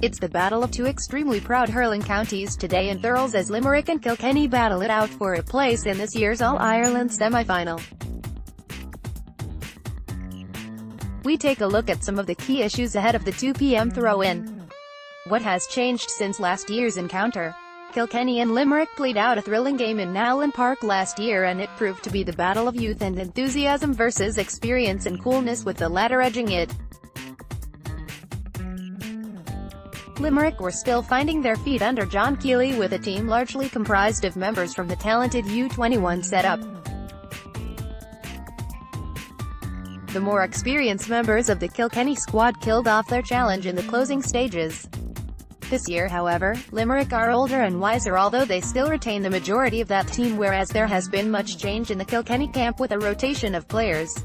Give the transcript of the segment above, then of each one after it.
It's the battle of two extremely proud hurling counties today in Thurles as Limerick and Kilkenny battle it out for a place in this year's All-Ireland semi-final. We take a look at some of the key issues ahead of the 2 p.m. throw-in. What has changed since last year's encounter? Kilkenny and Limerick played out a thrilling game in Nowlan Park last year, and it proved to be the battle of youth and enthusiasm versus experience and coolness, with the latter edging it. Limerick were still finding their feet under John Keeley, with a team largely comprised of members from the talented U21 setup. The more experienced members of the Kilkenny squad killed off their challenge in the closing stages. This year, however, Limerick are older and wiser, although they still retain the majority of that team, whereas there has been much change in the Kilkenny camp with a rotation of players.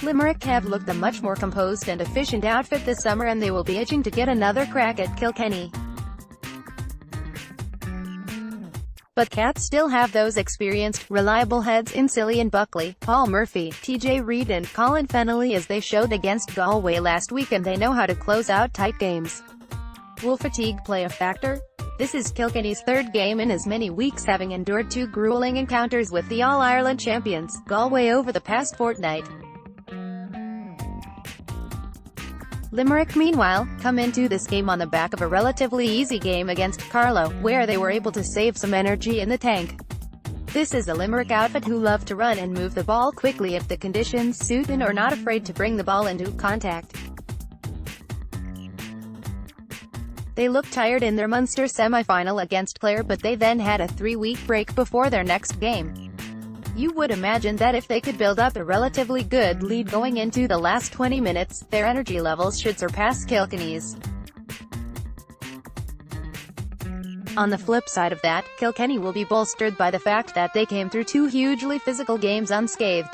Limerick have looked a much more composed and efficient outfit this summer, and they will be itching to get another crack at Kilkenny. But Cats still have those experienced, reliable heads in Cillian Buckley, Paul Murphy, TJ Reid and Colin Fennelly, as they showed against Galway last week, and they know how to close out tight games. Will fatigue play a factor? This is Kilkenny's third game in as many weeks, having endured two grueling encounters with the All-Ireland champions, Galway, over the past fortnight. Limerick, meanwhile, come into this game on the back of a relatively easy game against Carlow, where they were able to save some energy in the tank. This is a Limerick outfit who love to run and move the ball quickly if the conditions suit, and are not afraid to bring the ball into contact. They looked tired in their Munster semi-final against Clare, but they then had a 3-week break before their next game. You would imagine that if they could build up a relatively good lead going into the last 20 minutes, their energy levels should surpass Kilkenny's. On the flip side of that, Kilkenny will be bolstered by the fact that they came through two hugely physical games unscathed.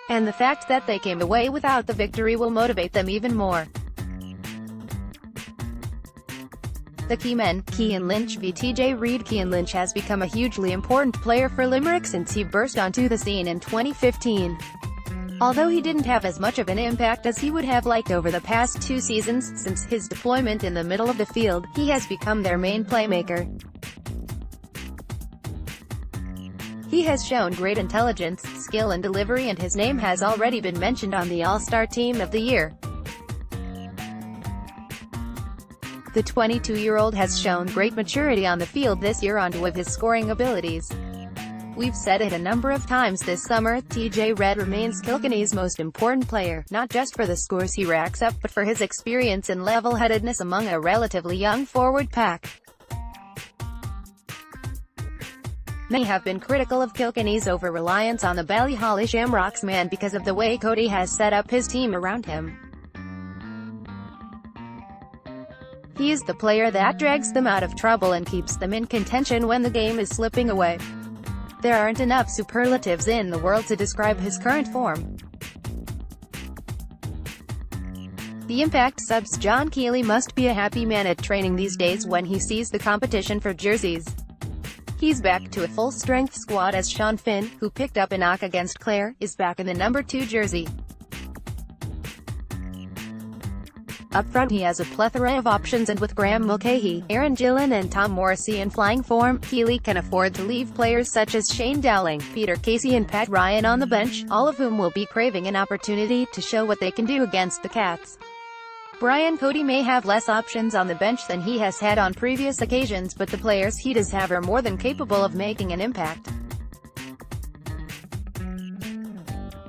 And the fact that they came away without the victory will motivate them even more. The key men, Cian Lynch v TJ Reid. Cian Lynch has become a hugely important player for Limerick since he burst onto the scene in 2015. Although he didn't have as much of an impact as he would have liked over the past 2 seasons, since his deployment in the middle of the field, he has become their main playmaker. He has shown great intelligence, skill and delivery, and his name has already been mentioned on the All-Star Team of the Year. The 22-year-old has shown great maturity on the field this year on top of his scoring abilities. We've said it a number of times this summer, TJ Reid remains Kilkenny's most important player, not just for the scores he racks up, but for his experience and level-headedness among a relatively young forward pack. Many have been critical of Kilkenny's over-reliance on the Ballyholly Shamrocks man because of the way Cody has set up his team around him. He is the player that drags them out of trouble and keeps them in contention when the game is slipping away. There aren't enough superlatives in the world to describe his current form. The Impact sub's John Keeley must be a happy man at training these days when he sees the competition for jerseys. He's back to a full-strength squad, as Sean Finn, who picked up a knock against Clare, is back in the number 2 jersey. Up front he has a plethora of options, and with Graham Mulcahy, Aaron Gillen and Tom Morrissey in flying form, Keeley can afford to leave players such as Shane Dowling, Peter Casey and Pat Ryan on the bench, all of whom will be craving an opportunity to show what they can do against the Cats. Brian Cody may have less options on the bench than he has had on previous occasions, but the players he does have are more than capable of making an impact.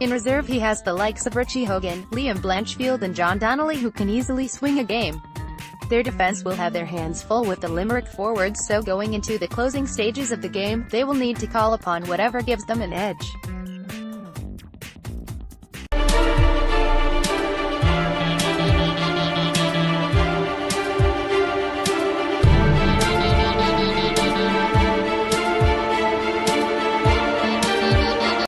In reserve he has the likes of Richie Hogan, Liam Blanchfield and John Donnelly, who can easily swing a game. Their defense will have their hands full with the Limerick forwards, so going into the closing stages of the game, they will need to call upon whatever gives them an edge.